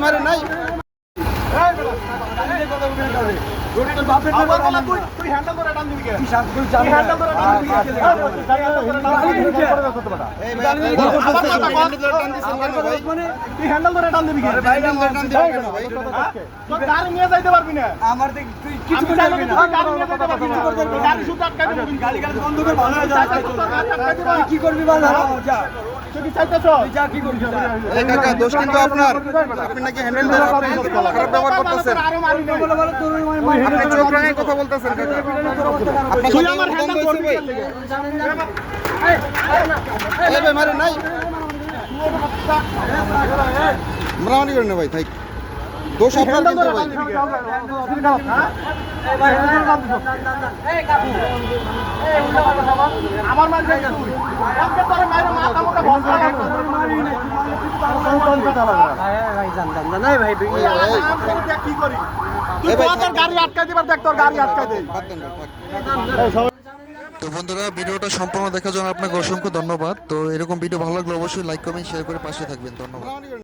মারে নাই কি করবি দোষ কিন্তু আপনার, আপনি নাকি হ্যান্ডেল খারাপ ব্যবহার করতেছেন, আপনি চোখ রাঙায় কথা বলতেছেন। মারে নাই মারামারি করেন না ভাই, থাক দোষ আপনার কিন্তু ভাই। তো বন্ধুরা, ভিডিওটা সম্পূর্ণ দেখার জন্য আপনাকে অসংখ্য ধন্যবাদ। তো এরকম ভিডিও ভালো লাগলে অবশ্যই লাইক কমেন্ট শেয়ার করে পাশে থাকবেন। ধন্যবাদ।